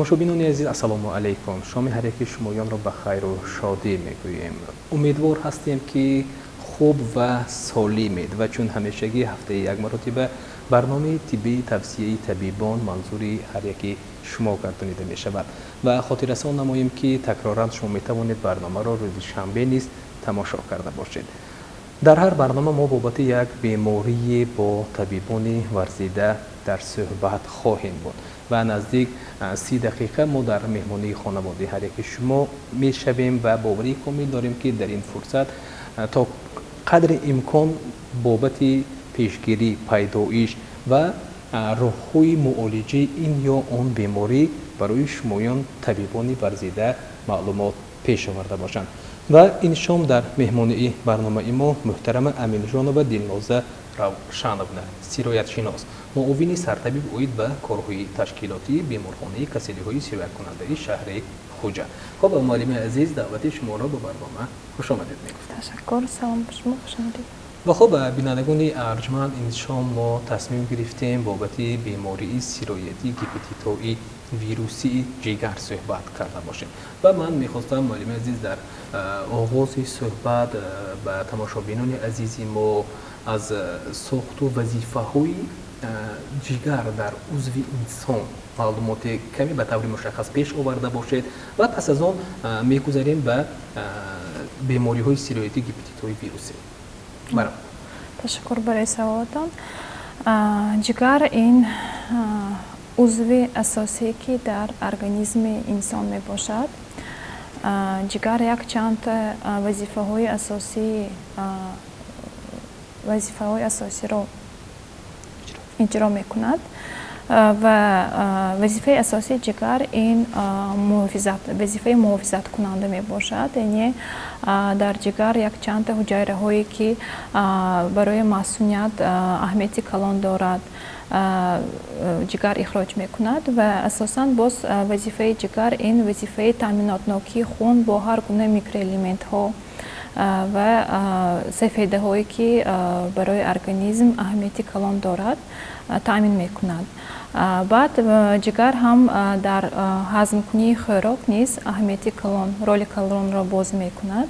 тамошобинони азиз, ассалому алайкум. Шоми ҳар яки шумоёнро ба хайру шодӣ мегӯем. Умедвор ҳастем ки хуб ва солимед ва чун ҳамешагӣ ҳафтаи як маротиба барномаи тиббии тавсияи табибон манзури ҳар яки шумо гардонида мешавад. Ва хотиррасон намоем ки такроран шумо метавонед барномаро рӯзи шанбе низ тамошо карда бошед. дар ҳар барнома мо бобати як бемории бо табибони варзида дар суҳбат хоҳем буд ва наздик 30 дақиқа мо дар меҳмонии хонаводаи ҳар яки шумо мешавем ва боварии комил дорем ки дар ин фурсат то қадри имкон бобати пешгирӣ, пайдоиш ва роҳҳои муолиҷаи ин ё он беморӣ барои шумоён табибони варзида маълумот пеш оварда бошанд. ва ин шом дар меҳмонии барномаи мо муҳтарама Аминҷонова Дилноза Равшановна, сироятшинос, муовини сартабиб оид ба корҳои ташкилотии беморхонаи касалиҳои сирояткунандаи шаҳри Хуҷа. Хоб, муаллимаи азиз, даъвати шуморо ба барнома хуш омадед мегуфтам. Ташаккур, салом ба шумо, хуш омадед. ва хоб, бинандагони арҷманд, ин шом мо тасмим гирифтем бобати бемории сироятии гепатитҳои вирусии ҷигар суҳбат карда бошем. ва ман мехостам муаллимаи азиз дар оғози суҳбат ба тамошобинони азизи мо аз сохту вазифаҳои ҷигар дар узви инсон маълумоти каме ба таври мушаххас пеш оварда бошед ва пас аз он мегузарем ба бемориҳои сироятии гепатитҳои вирусӣ. Барам. Ташаккур барои саволатон. Ҷигар ин узви асосие ки дар организми инсон мебошад. ҷигар якчанд вазифаҳои асосиро иҷро мекунад ва вазифаи асосии ҷигар ин вазифаи муҳофизаткунанда мебошад. яъне дар ҷигар якчанд ҳуҷайраҳое ки барои масуният аҳамияти калон дорад ҷигар ихроҷ мекунад ва асосан боз вазифаи ҷигар ин вазифаи таъминотнокии хун бо ҳар гуна микроэлементҳо ва сафедаҳое ки барои организм аҳамияти калон дорад таъмин мекунад. баъд ҷигар ҳам дар ҳазмкунии хӯрок низ аҳамияти калон, роли калонро бозӣ мекунад.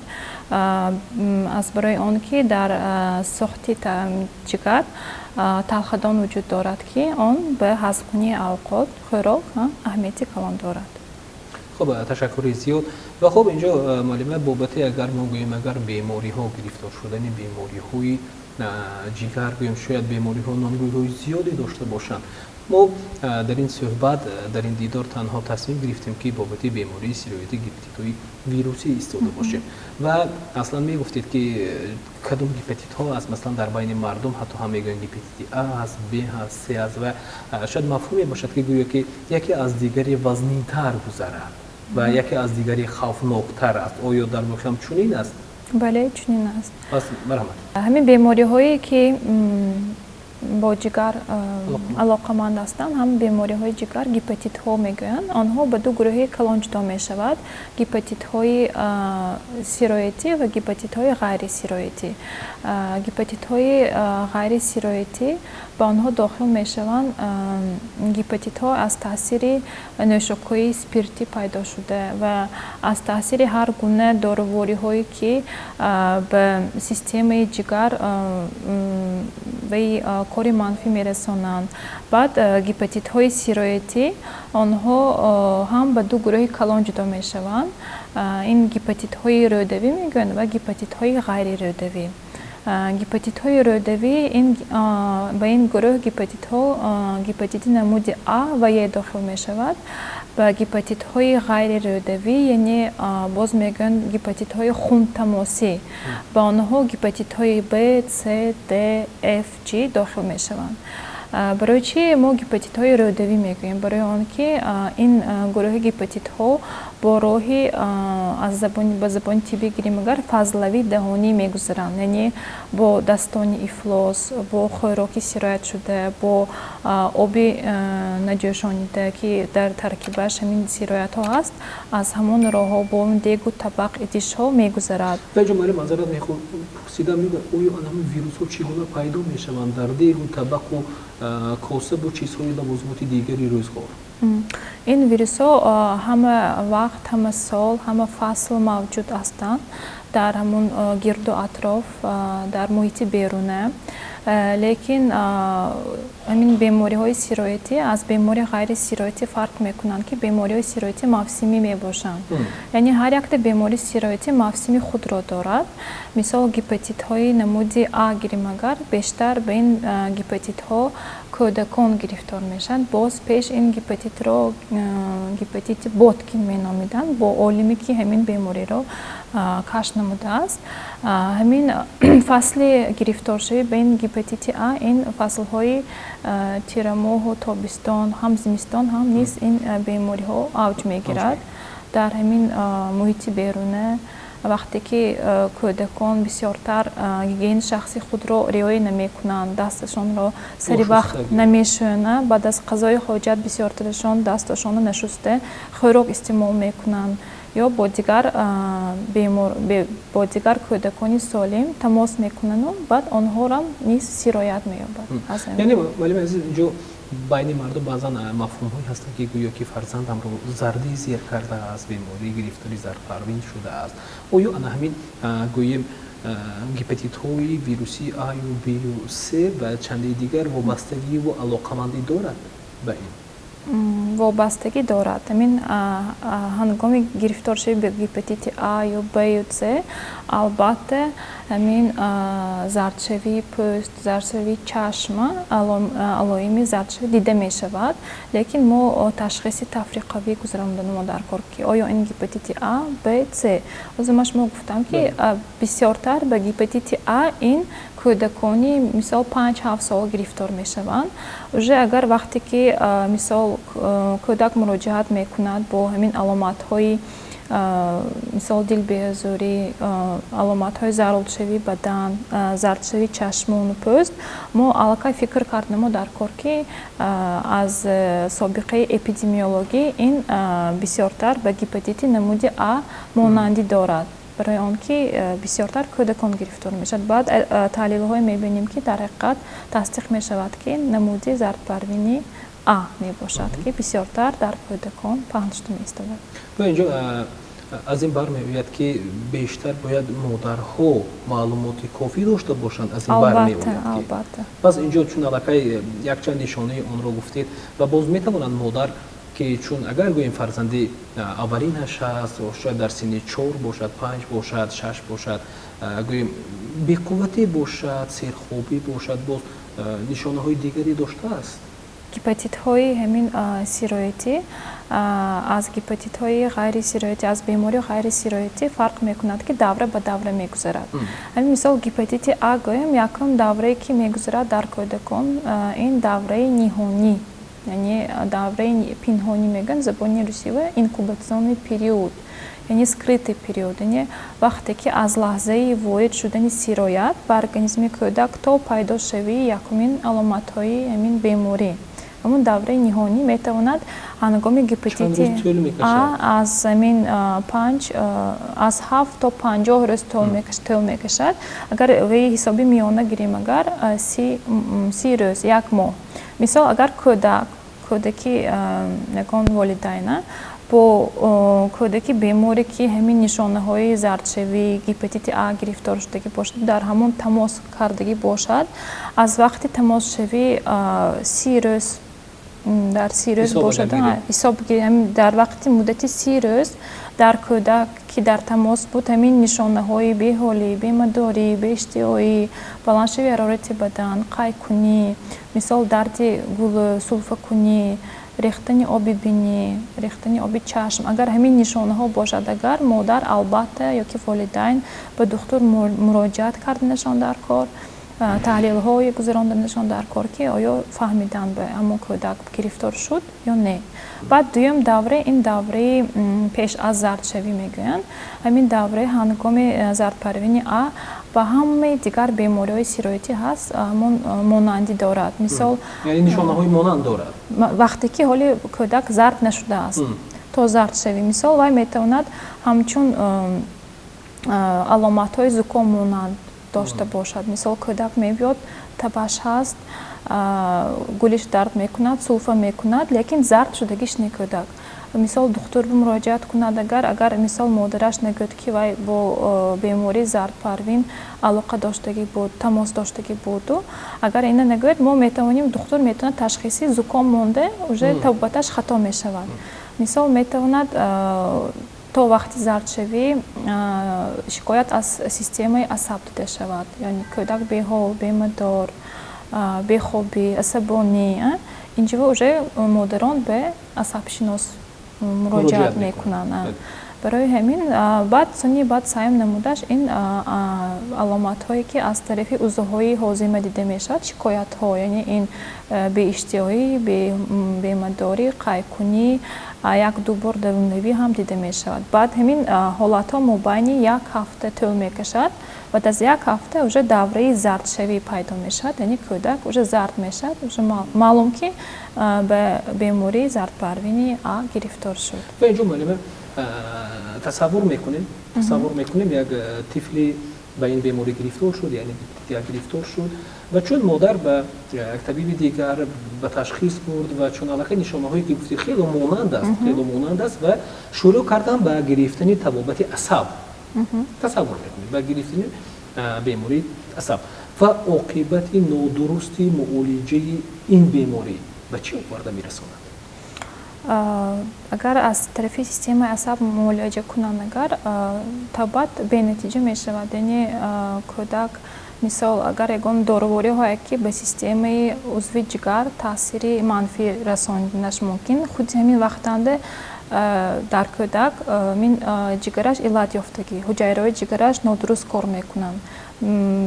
аз барои он ки дар сохти ҷигар талхадон вуҷуд дорад ки он ба ҳазмкунии авқот, хӯрок аҳамияти калон дорад. хуб, ташаккури зиёд. ва хуб, инҷо муаллима бобати агар мо гӯем агар бемориҳо, гирифтор шудани бемориҳои ҷигар гӯем, шояд бемориҳо номгӯйҳои зиёде дошта бошанд. мо дар ин суҳбат, дар ин дидор танҳо тасмим гирифтем ки бобати бемории сироятии гепатитҳои вирусӣ истода бошем ва аслан мегуфтед ки кадом гепатитҳо аст. Маслан дар байни мардум ҳатто ҳам мегӯянд гепатити А аст, Б аст, С аст ва шояд мафҳуме бошад ки гӯё ки яке аз дигари вазнинтар гузарад ва яке аз дигари хавфноктар аст. оё дар воқеам чунин аст? бале, чунин аст. Марҳамат. ҳамин бемориҳое ки бо ҷигар алоқаманд ҳастанд, ҳам бемориҳои ҷигар гепатитҳо мегӯянд. онҳо ба ду гурӯҳи калон ҷудо мешавад: гепатитҳои сироятӣ ва гепатитҳои ғайрисироятӣ. гепатитҳои ғайрисироятӣ ба онҳо дохил мешаванд гепатитҳо аз таъсири нӯшокҳои спиртӣ пайдо шуда ва аз таъсири ҳар гуна дорувориҳое ки ба системаи ҷигар ваи кори манфӣ мерасонанд. баъд гепатитҳои сироятӣ онҳо ҳам ба ду гурӯҳи калон ҷудо мешаванд. ин гепатитҳои рӯдавӣ мегӯянд ва гепатитҳои ғайрирӯдавӣ. гепатитҳои рӯдавӣ ба ин гурӯҳ гепатитҳо гепатити намуди А ва Е дохил мешавад. ба гепатитҳои ғайрирӯдавӣ, яъне боз мегӯянд гепатитҳои хунтамосӣ, ба онҳо гепатитҳои Б, С, Д, Ф, G дохил мешаванд. барои чӣ мо гепатитҳои рӯдавӣ мегӯем? барои он ки ин гурӯҳи гепатитҳо бо роҳи ба забони тиббӣ гирем агар фазлавӣ таҳонӣ мегузаранд, яъне бо дастони ифлос, бо хӯроки сироятшуда, бо оби наҷӯшонида ки дар таркибаш ҳамин сироятҳо ҳаст, аз ҳамон роҳҳо бо дегу табақ идишҳо мегузарад. ҷумали мазарат мепурсидам, оё ҳамин вирусҳо чӣ гуна пайдо мешаванд дар дегу табақу коса бо чизҳои лавозимоти дигари рӯзгор. ин вирусҳо ҳама вақт, ҳама сол, ҳама фасл мавҷуд ҳастанд дар ҳамон гирду атроф, дар муҳити беруна. лекин ҳамин бемориҳои сироятӣ аз бемори ғайри сироятӣ фарқ мекунанд, ки бемориҳои сироятӣ мавсимӣ мебошанд. Яъне ҳар якта бемори сироятӣ мавсими худро дорад. Мисол гепатитҳои намуди А гирем агар бештар ба ин гепатитҳо кӯдакон гирифтор мешаванд. Боз пеш ин гепатитро гепатити Боткин меномиданд, бо олиме ки ҳамин бемориро кашф намудааст. Ҳамин фасли гирифторшавӣ ба ин гепатити А, ин фаслҳои тирамоҳу тобистон, ҳам зимистон ҳам низ ин бемориҳо авҷ мегирад дар ҳамин муҳити беруна. вақте ки кӯдакон бисёртар гигиени шахси худро риоя намекунанд, дасташонро сари вақт намешӯянанд, баъд аз қазои ҳоҷат бисёртарашон дасташонро нашуста хӯрок истеъмол мекунанд ё бо дигар кӯдакони солим тамос мекунанд, баъд онҳоро низ сироят меёбад. яъне валим азиз инҷо байни мардум баъзан мафҳумҳое ҳастанд ки гӯё ки фарзандамро зарди зер кардааст, беморӣ гирифтори зарфарвин шудааст. оё ана ҳамин гӯем гепатитҳои вируси А ё Б ё С ва чандаи дигар вобастагӣ ва алоқамандӣ дорад ба ин? вобастагӣ дорад. Ҳамин ҳангоми гирифторшавӣ ба гепатити А ё Б ё С албатта ҳамин зардшавии пӯст, зардшавии чашма, алоими зардшавӣ дида мешавад. Лекин мо ташхиси тафриқавӣ гузаронидамо дар кор, ки оё ин гепатити А, Б, С. ҳозир ман шумо гуфтам, ки бисёртар ба гепатити А ин кӯдакони мисол 5-7 сол гирифтор мешаванд. уже агар вақте ки мисол кӯдак муроҷиат мекунад бо ҳамин аломатҳои мисол дилбеҳазорӣ, аломатҳои зарлудшавии бадан, зардшавии чашмону пӯст, мо аллакай фикр кардамо дар кор, ки аз собиқаи эпидемиологӣ ин бисёртар ба гепатити намуди А монандӣ дорад, барои он ки бисёртар кӯдакон гирифтор мешавад. Баъд таҳлилҳое мебинем, ки дар ҳақиқат тасдиқ мешавад, ки намуди зардпарвини А мебошад, ки бисёртар дар кӯдакон паҳн шуда меистодад. инҷо аз ин бармеояд, ки бештар бояд модарҳо маълумоти кофӣ дошта бошанд. Аз ин бармеояд, ки баъз инҷо чун аллакай якчанд нишонаи онро гуфтед ва боз метавонанд модар ки чун агар гӯем фарзанди аввалинаш аст, шояд дар синни 4 бошад, 5 бошад, 6 бошад, гӯем беқувватӣ бошад, серхобӣ бошад, боз нишонаҳои дигаре доштааст? гепатитҳои ҳамин сироятӣ аз гепатитҳои ғайри сироятӣ, аз бемории ғайри сироятӣ фарқ мекунад, ки давра ба давра мегузарад. ҳамин мисол гепатити А гӯем якум даврае ки мегузарад дар кӯдакон, ин давраи ниҳонӣ, яъне давраи пинҳонӣ мегӯянд забони русива, инкубатсионный период, яъне скрытый период, яъне вақте ки аз лаҳзаи ворид шудани сироят ба организми кӯдак то пайдошавии якумин аломатҳои ҳамин беморӣ, ҳамун давраи ниҳонӣ метавонад ҳангоми гепатити А аз ҳамин 7 то 50 рӯз тӯл мекашад. агар ваи ҳисоби миёна гирем, агар 30 рӯз, 1 моҳ. мисол агар кӯдаки ягон волидайна бо кӯдаки беморе ки ҳамин нишонаҳои зардшавӣ, гепатити А гирифтор шудагӣ бошад, дар ҳамон тамос кардагӣ бошад, аз вақти тамосшавӣ 30 рӯз дар 30 рӯз бошад, ҳисоб дар вақти муддати 30 рӯз дар кӯдак ки дар тамос буд, ҳамин нишонаҳои беҳолӣ, бемадорӣ, беиштиҳоӣ, баландшави ҳарорати бадан, қайкунӣ, мисол дарди гулӯ, сулфакунӣ, рехтани оби бинӣ, рехтани оби чашм, агар ҳамин нишонаҳо бошад, агар модар албатта ёки волидайн ба духтур муроҷиат карданашон дар кор, таҳлилҳои гузаронданашон дар кор, ки оё фаҳмиданд ба ҳамон кӯдак гирифтор шуд ё не. баъд дуюм давра, ин давраи пеш аз зардшавӣ мегӯянд. ҳамин давраи ҳангоми зардпарвини А ба ҳамаи дигар бемориҳои сироятӣ ҳаст, ҳамон монандӣ дорад. мисол яъне нишонаҳои монанд дорад. вақте ки ҳоли кӯдак зард нашудааст то зардшавӣ, мисол вай метавонад ҳамчун аломатҳои зуком монанд дошта бошад. мисол кӯдак мебиёд, табаш ҳаст, гулиш дард мекунад, суфа мекунад, лекин зард шудагиш не кӯдак. Мисол духтур муроҷиат кунад агар мисол модараш нагӯяд ки вай бо бемории зардпарвин алоқа доштагӣ буд, тамос доштагӣ буду, агар ина нагӯяд, мо метавонем, духтур метавонад ташхиси зуком монде уже табобаташ хато мешавад. Мисол метавонад то вақти зардшавӣ шикоят аз системаи асаб дида шавад, яъне кӯдак беҳол, бемадор, бехобӣ, асабонӣ. Инҷо уже модарон бе асабшинос муроҷиат мекунанд. барои ҳамин баъд сайм намудаш ин аломатҳое ки аз тарафи узвҳои ҳозима дида мешавад, шикоятҳо, яъне ин беиштиҳоӣ, бемадорӣ, қайкунӣ, як-ду бор давомнавӣ ҳам дида мешавад. Баъд ҳамин ҳолатҳо мобайни як ҳафта тӯл мекашад. Баъд аз як ҳафта уже давраи зардшавӣ пайдо мешавад, яъне кӯдак уже зард мешавад, уже маълум ки ба бемории зардпарвини А гирифтор шуд. тасаввур мекунем як тифли ба ин беморӣ гирифтор шуд, яъне гирифтор шуд ва чун модар ба як табиби дигар ба ташхис бурд ва чун аллакай нишонаҳое ки гуфти хело монанд аст ва шурӯъ кардан ба гирифтани табобати асаб. тасаввур мекунем ба гирифтани бемории асаб ва оқибати нодурусти муолиҷаи ин беморӣ ба чӣ оварда мерасонад? агар аз тарафи системаи асаб муолиҷа кунанд, агар табобат бенатиҷа мешавад, яъне кӯдак мисол агар ягон доровориҳое ки ба системаи узви ҷигар таъсири манфӣ расонидаш мумкин, худи ҳамин вақтанде дар кӯдак ҷигараш иллат ёфтагӣ, ҳуҷайраҳои ҷигараш нодуруст кор мекунанд,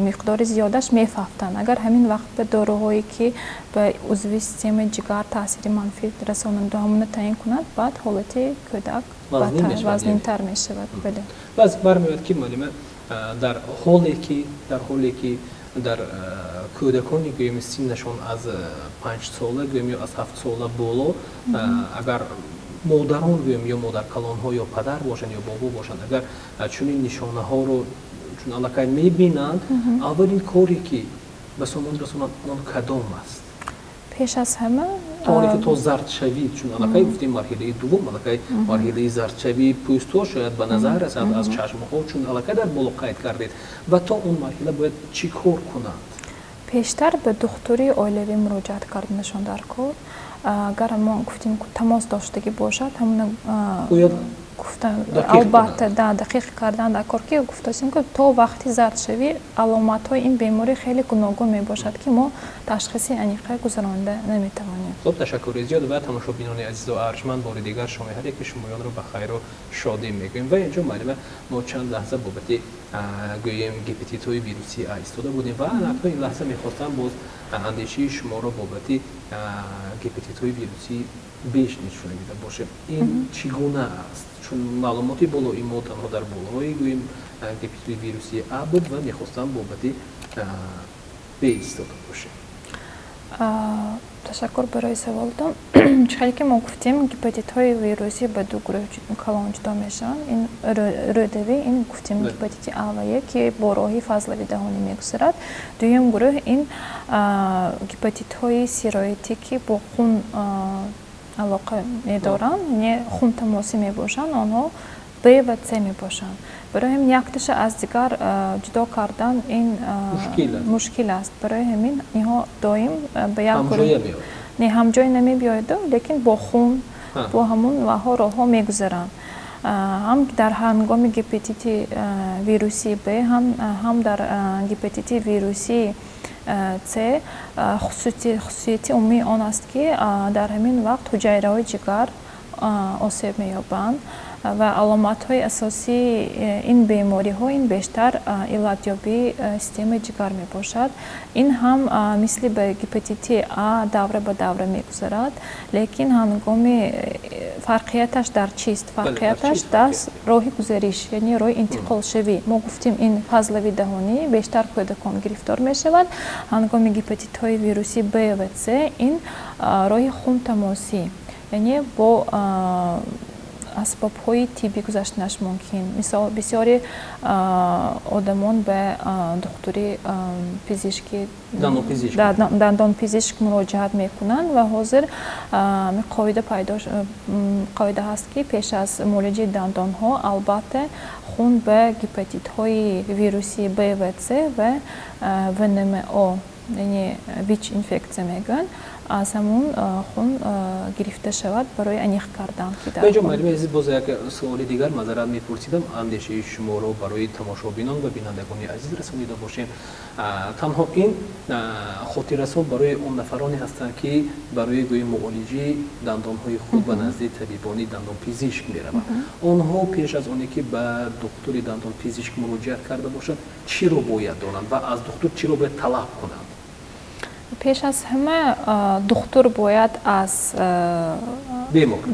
миқдори зиёдаш мефафтанд. агар ҳамин вақт ба доруҳое ки ба узви системаи ҷигар таъсири манфӣ расонанду ҳамона таъин кунад, баъд ҳолати кӯдак вазнинтар мешавад. баъз бармеояд ки маълума дар ҳоле ки дар кӯдакони гӯем синнашон аз 5 сола гӯем ё аз 7 сола боло, агар модарон гӯем ё модаркалонҳо ё падар бошанд ё бобо бошанд, агар чунин нишонаҳоро чун аллакай мебинанд, аввалин коре ки ба сомон расонанд он кадом аст? пеш аз ҳама тоне ки то зардшавӣ, чун аллакай гуфтем марҳилаи дуввум, аллакай марҳилаи зардшавӣ пӯстҳо шояд ба назар расад аз чашмҳо, чун аллакай дар боло қайд кардед, ва то он марҳила бояд чӣ кор кунанд? пештар ба духтури оилавӣ муроҷиат карданашон дар кор. агар мо гуфтем тамос доштагӣ бошад, ҳамона албатта дақиқ кардан дар кор ки гуфтастем ки то вақти зардшавӣ аломатҳои ин беморӣ хеле гуногун мебошад ки мо ташхиси аниқа гузаронда наметавонем. хуб, ташаккури зиёд ва тамошобинони азизу арҷманд, бори дигар шоми ҳар яки шумоёнро ба хайру шодӣ мегӯем. ва инҷо маълума мо чанд лаҳза бобати гӯем гепатитҳои вирусӣ А истода будем ва ҳатто ин лаҳза мехостам боз андешии шуморо бобати гепатитҳои вирусӣ беш нишон дида бошем. ин чӣ гуна аст? чун маълумоти болои мо танҳо дар болои гӯем гепатитҳои вирусии А буд ва мехостам бобати Б истода бошем. ташаккур барои саволтон. чунки ки мо гуфтем гепатитҳои вирусӣ ба ду гурӯҳи калон ҷудо мешаванд. ин рӯдавӣ, ин гуфтем гепатити А ва Е ки бо роҳи фазлави даҳонӣ мегузарад. дуюм гурӯҳ ин гепатитҳои сироитӣ ки бо хун алоқа медоранд, яъне хун тамосӣ мебошанд, онҳо Б ва С мебошанд. барои ҳамин якташа аз дигар ҷудо кардан ин мушкил аст. барои ҳамин инҳо доим ба як не ҳамҷоя намебиёяду, лекин бо хун бо ҳамун роҳҳо мегузаранд. ҳам дар ҳангоми гепатити вирусии Б, ҳам дар гепатити вирусии С хусусияти умумии он аст ки дар ҳамин вақт ҳуҷайраҳои ҷигар осеб меёбанд ва аломатҳои асосии ин бемориҳо ин бештар иллатёбии системаи ҷигар мебошад. ин ҳам мисли ба гепатити А давра ба давра мегузарад, лекин ҳангоми фарқияташ дар чист? фарқияташ дар роҳи гузариш, яъне роҳи интиқолшавӣ. мо гуфтем ин фазлави даҳонӣ бештар кӯдакон гирифтор мешавад. ҳангоми гепатитҳои вирусӣ Б ва С ин роҳи хунтамосӣ, яъне бо асбобҳои тиббӣ гузаштанаш мумкин. Мисол бисёри одамон ба духтури пизишки дандонпизишк муроҷиат мекунанд ва ҳозир қоида ҳаст ки пеш аз муолиҷаи дандонҳо албатта хун ба гепатитҳои вируси Б ва С ва ВНМО, яъне ВИЧ инфекция мегӯянд, аз ҳамун хун гирифта шавад барои аниқ кардан. Беҷо маълим азиз, боз як суоли дигар мазарат мепурсидам, андешаи шуморо барои тамошобинон ва бинандагони азиз расонида бошем. Танҳо ин хотиррасон барои он нафароне ҳастанд ки барои гӯи муолиҷаи дандонҳои худ ба назди табибони дандонпизишк мераванд. Онҳо пеш аз оне ки ба духтури дандонпизишк муроҷиат карда бошанд, чиро бояд донанд ва аз духтур чиро бояд талаб кунанд? пеш аз ҳама духтур бояд аз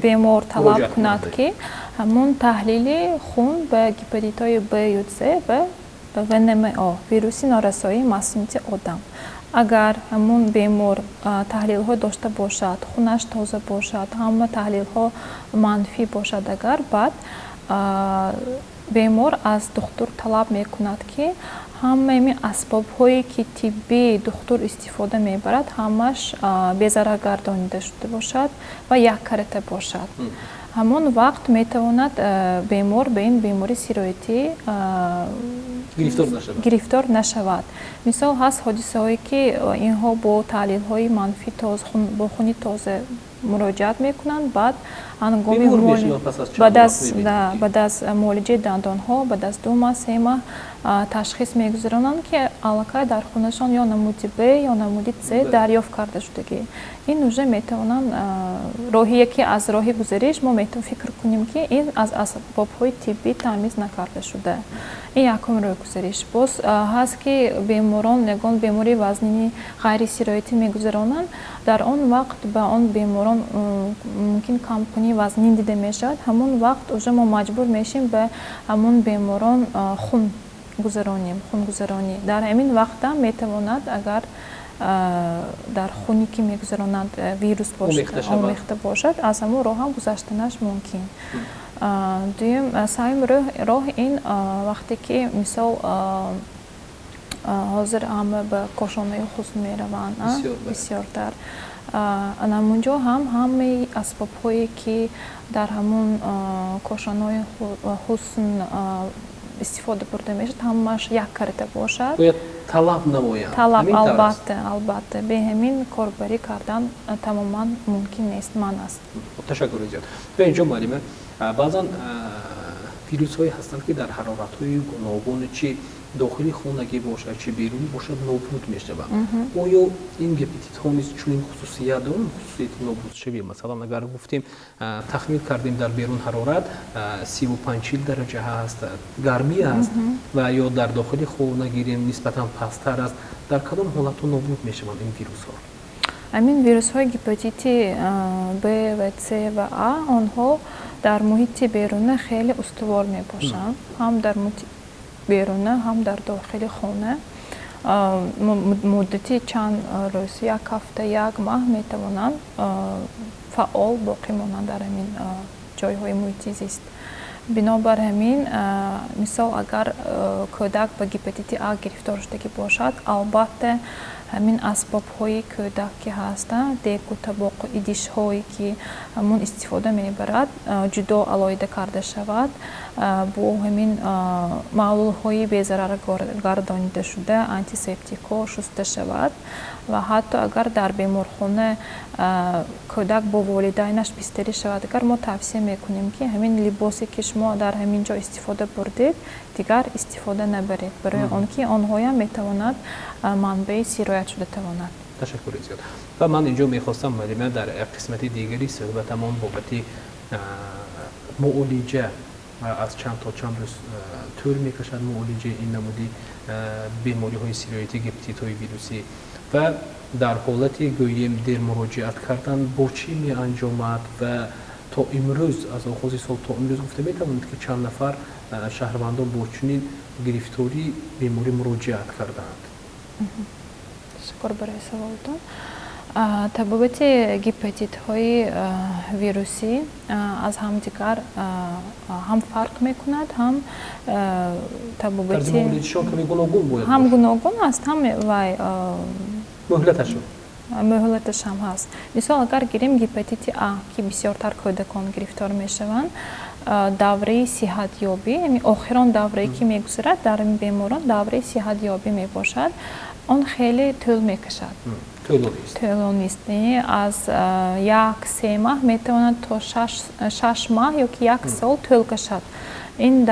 бемор талаб кунад ки ҳамун таҳлили хун ба гепатитҳои Б ё С ва ВНМО, вируси норасоии масунияти одам. Агар ҳамун бемор таҳлилҳо дошта бошад, хунаш тоза бошад, ҳама таҳлилҳо манфӣ бошад, агар баъд бемор аз духтур талаб мекунад ки ҳамаи асбобҳое ки тиббӣ духтур истифода мебарад, ҳамаш безарар гардонида шуда бошад ва яккарита бошад. ҳамон вақт метавонад бемор ба ин бемории сироятӣ гирифтор нашавад. Мисол ҳаст ҳодисаҳое ки инҳо бо таҳлилҳои манфӣ бо хуни тоза муроҷиат мекунанд, баъд ҳангоми баъд аз муолиҷаи дандонҳо баъд аз 2 маҳ 3 маҳ ташхис мегузаронанд ки аллакай дар хунашон ё намуди Б ё намуди С дарёфт карда шудагӣ. ин уже метавонанд роҳие ки аз роҳи гузариш мо метавонем фикр кунем ки ин аз асбобҳои тиббӣ тамиз накарда шуда. ин якум роҳи гузариш. Боз ҳаст ки беморон ягон бемории вазнини ғайрисироятӣ мегузаронанд, дар он вақт ба он беморон мумкин кампунии вазнин дида мешавад. ҳамон вақт уже мо маҷбур мешем ба ҳамон беморон хунгузаронӣ. дар ҳамин вақтам метавонад, агар дар хуне ки мегузаронанд вирус омехта бошад, аз ҳамон роҳ ҳам гузаштанаш мумкин. дуюм савим роҳ ин вақте ки мисол ҳозир ҳама ба кошонаи хусн мераванд бисёртар. Намунҷо ҳам ҳамаи асбобҳое ки дар ҳамун кошонаи хусн истифода бурда мешавад, ҳамаш яккарита бошад. Бояд талаб намоянд. Талаб албатта беҳамин корбарӣ кардан тамоман мумкин нест, ман аст. Ташаккури зиёд. Беинҷо маълима, баъзан вирусҳое ҳастанд ки дар ҳароратҳои гуногун чи дохили хонагӣ бошад, чи берунӣ бошад, нобуд мешаванд. Оё ин гепатитҳо низ чунин хусусият доранд, хусусияти нобудшавӣ? Масалан, агар гуфтем тахмин кардем дар берун ҳарорат 35-40 дараҷа ҳаст, гармӣ аст ва ё дар дохили хона гирем нисбатан пасттар аст, дар кадом ҳолатҳо нобуд мешаванд ин вирусҳо? ҳамин вирусҳои гепатити Б ва С ва А, онҳо дар муҳити беруна хеле устувор мебошанд, ҳам дар муҳити беруна, ҳам дар дохили хона. муддати чанд рӯз, 1 ҳафта, 1 маҳ метавонанд фаъол боқӣ монанд дар ҳамин ҷойҳои муҳити зист. бинобар ҳамин мисол агар кӯдак ба гепатити А гирифтор шудагӣ бошад, албатта ҳамин асбобҳои кӯдак ки ҳастанд, деку, табоқу идишҳое ки ҳамун истифода мебарад, ҷудо алоҳида карда шавад, бо ҳамин маълулҳои безарар гардонида шуда, антисептикҳо шуста шавад ва ҳатто агар дар беморхона кӯдак бо волидайнаш бистарӣ шавад, агар мо тавсия мекунем ки ҳамин либосе ки шумо дар ҳамин ҷо истифода бурдед, дигар истифода набаред, барои он ки онҳоям метавонад манбаи сироят шуда тавонад. Ташаккури зиёд. Ва ман инҷо мехостам маълима дар қисмати дигари суҳбатамон бобати муолиҷа аз чанд то чанд рӯз тӯр мекашад муолиҷаи ин намуди бемориҳои сироятӣ, гепатитҳои вирусӣ ва дар ҳолати гӯем дер муроҷиат кардан бо чӣ меанҷомад ва то имрӯз аз оғози сол то имрӯз гуфта метавонед ки чанд нафар шаҳрвандон бо чунин гирифтории беморӣ муроҷиат кардаанд? Ташаккур барои саволтон. табобати гепатитҳои вирусӣ аз ҳамдигар ҳам фарқ мекунад, ҳам табобати ҳам гуногун аст, ҳам вай муҳлаташ ҳам ҳаст. Мисол агар гирем гепатити А, ки бисёртар кӯдакон гирифтор мешаванд, давраи сиҳатёбӣ, охирон даврае ки мегузарад дар ин беморон давраи сиҳатёбӣ мебошад, он хеле тӯл мекашад. Тӯлонист. Аз 1-3 маҳ метавонад то 6 маҳ ё ки 1 сол тӯл кашад. ин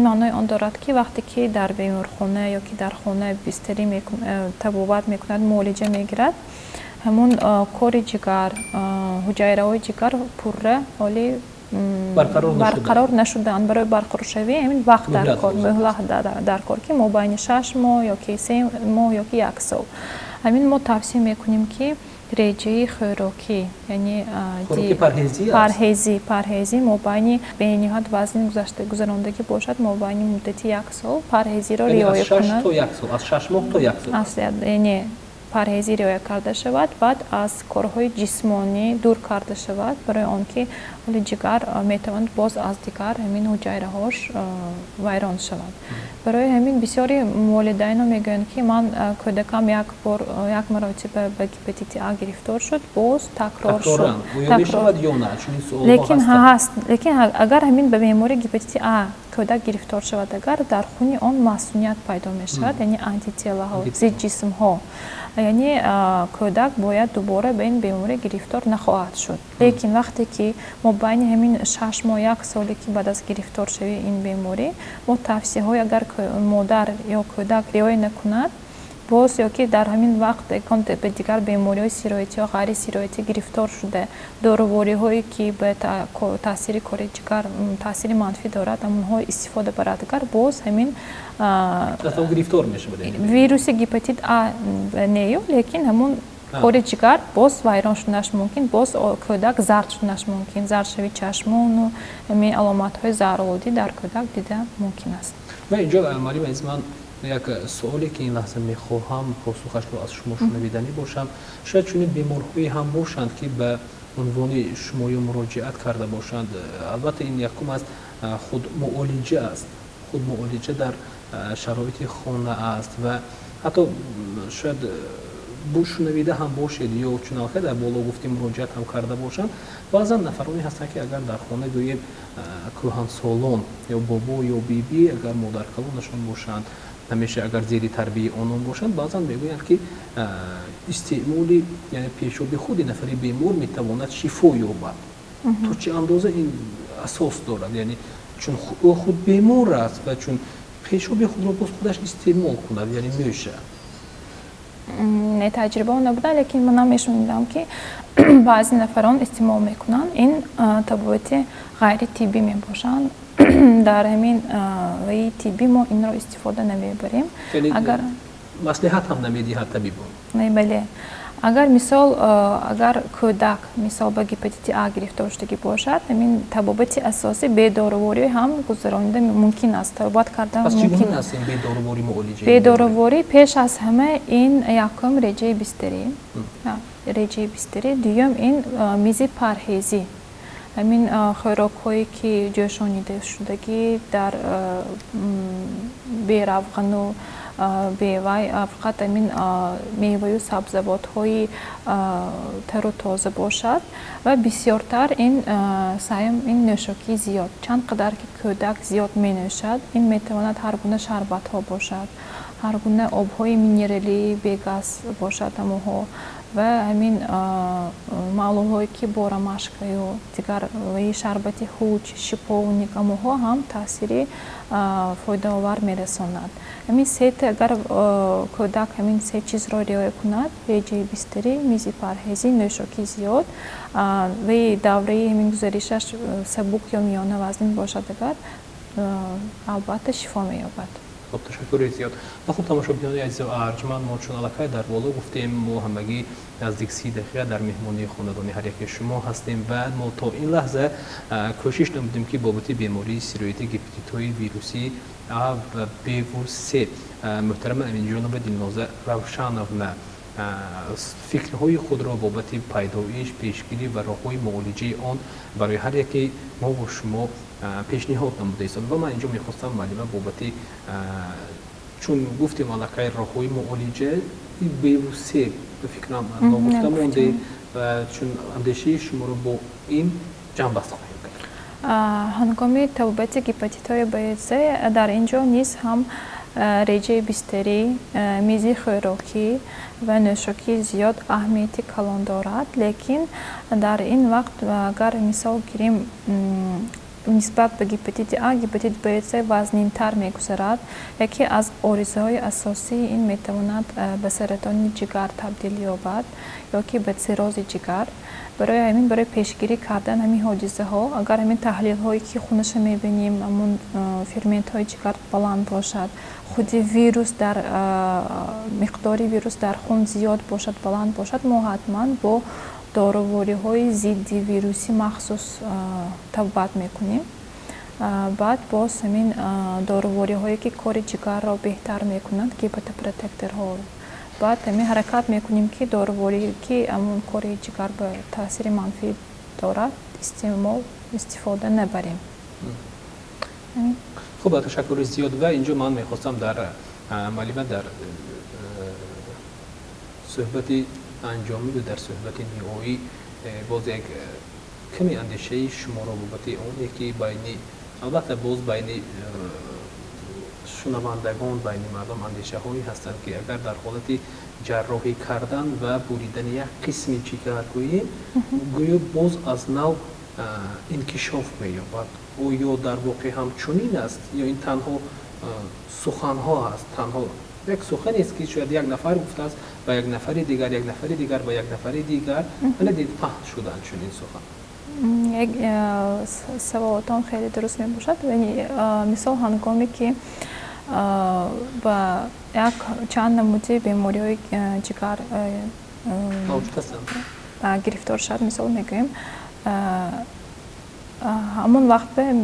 маънои он дорад ки вақте ки дар беморхона ё ки дар хона бистарӣ табобат мекунад, муолиҷа мегирад, ҳамон кори ҷигар, ҳуҷайраҳои ҷигар пурра оли барқарор нашудаанд. Барои барқароршавӣ ҳамин вақт дар кор, муҳлат дар кор, ки мобайни 6 моҳ ё ки 3 моҳ ё ки 1 сол. ҳамин мо тавсия мекунем ки реҷаи хӯрокӣ, яъне парҳезӣ мобайни бениҳоят вазн гузарондагӣ бошад, мобайни муддати 1 сол парҳезиро риоя кунад. Аз 6 моҳ то 1 сол. Яъне парҳезӣ риоя карда шавад, баъд аз корҳои ҷисмонӣ дур карда шавад, барои он ки ҳоли ҷигар метавонад боз аз дигар ҳамин ҳуҷайраҳош вайрон шавад. Барои ҳамин бисёри волидайно мегӯянд ки ман кӯдакам як маротиба ба гепатити А гирифтор шуд, боз такрор шуд. Лекин агар ҳамин ба бемори гепатити А кӯдак гирифтор шавад, агар дар хуни он масунiyat пайдо мешавад, яъне антителаҳо, зидҷисмҳо, яъне кӯдак бояд дубора ба ин беморӣ гирифтор нахоҳад шуд. Лекин вақте ки мобайни ҳамин 6 моҳ 1 соле ки баъд аз гирифторшавии ин беморӣ, мо тавсияҳои агар модар ё кӯдак риоя накунад, боз ё ки дар ҳамин вақт ба дигар бемориҳои сироятӣ ё ғайри сироятӣ гирифтор шуда, доровориҳое ки ба таъсири кори ҷигар таъсири манфӣ дорад, ҳамонҳо истифода барад, агар боз ҳамин вируси гепатит А неё, лекин ҳамон кори ҷигар боз вайрон шудаш мумкин, боз кӯдак зард шудаш мумкин, зардшавии чашмону ҳамин аломатҳои заҳролудӣ дар кӯдак дида мумкин аст. Ман инҷо Марим азиз, ман як суоле ки ин лаҳза мехоҳам посухашро аз шумо шунавиданӣ бошам, шояд чунин беморҳое ҳам бошанд ки ба унвони шумоё муроҷиат карда бошанд. Албатта ин якум аз худмуолиҷа аст. Худмуолиҷа дар шароити хона аст ва ҳатто шояд шунавида ҳам бошед ё чуналка дар боло гуфтем муроҷиат ҳам карда бошанд. Баъзан нафароне ҳастанд ки агар дар хона гӯем кӯҳансолон ё бобо ё биби агар модаркалонашон бошанд, ҳамеша агар зери тарбияи онон бошанд, баъзан мегӯянд ки истеъмоли яъне пешоби худи нафари бемор метавонад шифо ёбад. То чӣ андоза ин асос дорад, яъне чун ӯ худ бемор аст ва чун пешоби худро боз худаш истеъмол кунад, яъне меша. Не таҷрибао набуда, лекин ман мешунидам ки баъзе нафарон истеъмол мекунанд. Ин табобати ғайри тиббӣ мебошанд. Дар ҳамин ваи тиббӣ мо инро истифода намебарем. Агар маслиҳат ҳам намедиҳад табибон. Бале. Агар кӯдак мисол ба гепатити А гирифтор шудагӣ бошад, ҳамин табобати асосӣ бедороворӣ ҳам гузаронида мумкин аст, табобат кардан мумкин аст. Бедороворӣ пеш аз ҳама ин якум реҷаи бистарӣ, дуюм ин мизи парҳезӣ. ҳамин хӯрокҳое ки ҷӯшонида шудагӣ дар беравғану бевай фақат ҳамин меваю сабзавотҳои тару тоза бошад ва бисёртар ин нӯшокии зиёд. Чанд қадар ки кӯдак зиёд менӯшад, ин метавонад ҳар гуна шарбатҳо бошад, ҳар гуна обҳои минералии бегаз бошад ҳамоҳо ва ҳамин маълулҳое ки бо ромашка ё дигар шарбати ҳуҷ, шиповник, ҳамоҳо ҳам таъсири фоидаовар мерасонад. ҳамин сете агар кӯдак ҳамин се чизро риоя кунад, реҷаи бистарӣ, мизи парҳезӣ, нӯшокии зиёд ва давраи ҳамин гузаришаш сабук ё миёна вазнин бошад, агар албатта шифо меёбад. خب تشکر زیاد. خب تماشاگران عزیز و ارجمند، ما چون علاقه در بالا گفتیم ما همگی نزدیک 30 دقیقه در مهمانی خانوادگی هر یک شما هستیم و ما تا این لحظه کوشش نمودیم که بابت بیماری سیرویت گپتیتوی ویروسی A و B و C محترم امین جناب دلنوزه روشنونا فکرهای خود را بابت پیدایش، پیشگیری و راههای معالجه آن برای هر یکی ما و شما پیشنهاد نموده است. و من اینجا میخواستم معلومه بابت چون گفتیم علاقه راههای معالجه بیروسی به فکرم نگفته مونده و چون اندیشه شما رو با این جمع بسته خواهیم کرد. هنگام توبت هپاتیت‌های B در اینجا نیز هم رژه بستری، میزی خوراکی و نوشاکی زیاد اهمیتی کلان دارد، لیکن در این وقت اگر مثال گیریم نسبت به هپاتیت A، هپاتیت B وزنین‌تر می‌گذرد. یکی از عارضه‌های اساسی این می‌تواند به سرطان جگر تبدیل یابد یا که به سیروز جگر. برای همین برای پیشگیری کردن همین حادثه ها اگر همین تحلیل هایی که خونش می‌بینیم همون فرمنت های جگر بلند باشد، خود ویروس در مقداری ویروس در خون زیاد باشد، بلند باشد، ما حتما با داروواری های ضد ویروسی مخصوص توبت میکنیم. بعد باز همین داروواری هایی که کار جگر را بهتر میکنند که هپاتوپروتکتور ها، بعد همین حرکت میکنیم که داروواری که همون کار جگر به تاثیر منفی دارد استفاده نبریم. خب تشکر زیاد. و اینجا من میخواستم در معلومه در صحبتی انجامی و در صحبت نهایی باز یک کمی اندیشه شما را بابت اون یکی بینی البته باز بینی شنوندگان بین مردم اندیشه هایی هستند که اگر در حالت جراحی کردن و بریدن یک قسمی جگر گویا باز از نو انکشاف می‌یابد. او یا در واقع هم چنین است یا این تنها سخن ها است، تنها یک سخنی است که شاید یک نفر گفته است و یک نفر دیگر، یک نفر دیگر و یک نفر دیگر دید پخش شدن چنین سخن. یک سوالتان خیلی درست می باشد. مثال هنگامی که با یک چند نموده بیماری های جگر گرفتار شد، مثال میگویم همون وقت به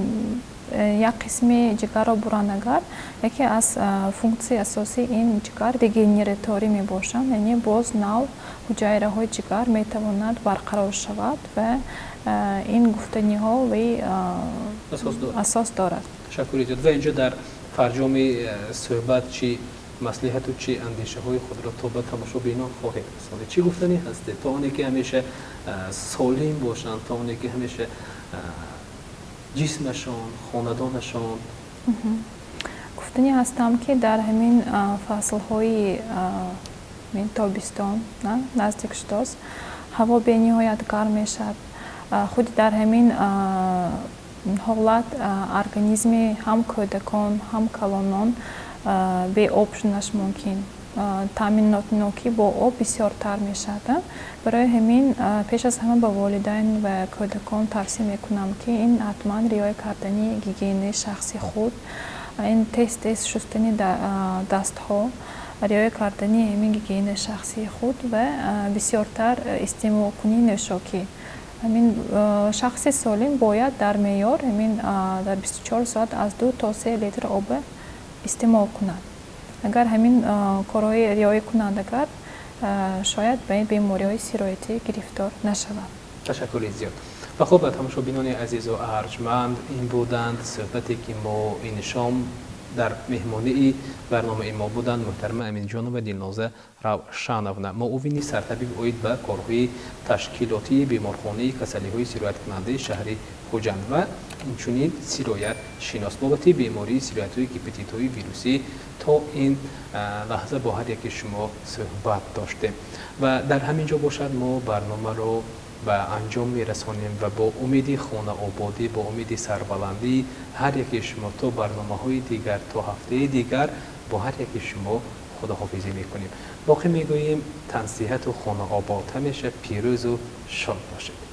یک قسمی جگر را برند، اگر یکی از فونکسی اساسی این جگر دیگنراتوری می باشند، یعنی باز نو حجره های جگر می تواند برقرار شود و این گفتنی ها و اساس دارد. تشکر زیاد. و اینجا در فرجام صحبت چی مصلحت و چی اندیشه های خود را تا به تماشا بینان خواهید رسانید؟ چی گفتنی هسته تا اونی که همیشه سالم باشند، تا اونی که همیشه جسمشان، خاندانشان؟ گفتنی هستم که در همین فصل های تابستان نزدیک شده است، هوا به نهایت گرم میشد. خود در همین حالت ارگانیسم هم کودکان هم کلانان به آب شدنش ممکن. تامینات نوکی با آب بسیارتر می شود. برای همین پیش از همه به والدین و کودکان توصیه میکنم که این حتما رعایت کردنی گیگین شخصی خود، این تست شستنی دست ها، رعایت کردنی همین گیگین شخصی خود و بسیارتر استعمال کنی نوشاکی. همین شخص سالم باید در معیار همین در 24 ساعت از 2 تا 3 لیتر آب استعمال کند. اگر همین کارهای رعایت کنند، اگر شاید به این بیماری‌های سیرایتی گرفتار نشود. تشکر زیاد. و خب تماشابینان عزیز و ارجمند، این بودند صحبتی که ما این شام در مهمانی برنامه ما بودند. محترم امین جان و دلنازه روشن‌آور معاون سرطبیب اوید به کارهای تشکیلاتی بیمارخانه کسلی‌های سیرایت کننده شهر خوجند و اینچنین سیرایت شناس بابت بیماری سیرایت‌های هپاتیت‌های ویروسی تا این لحظه با هر یک شما صحبت داشتیم و در همین جا باشد ما برنامه رو به انجام میرسانیم و با امید خانه آبادی، با امید سربلندی هر یک شما تا برنامه‌های دیگر، تا هفته دیگر با هر یک شما خداحافظی میکنیم. باقی میگوییم تن صحت و خانه آباد همیشه پیروز و شاد باشید.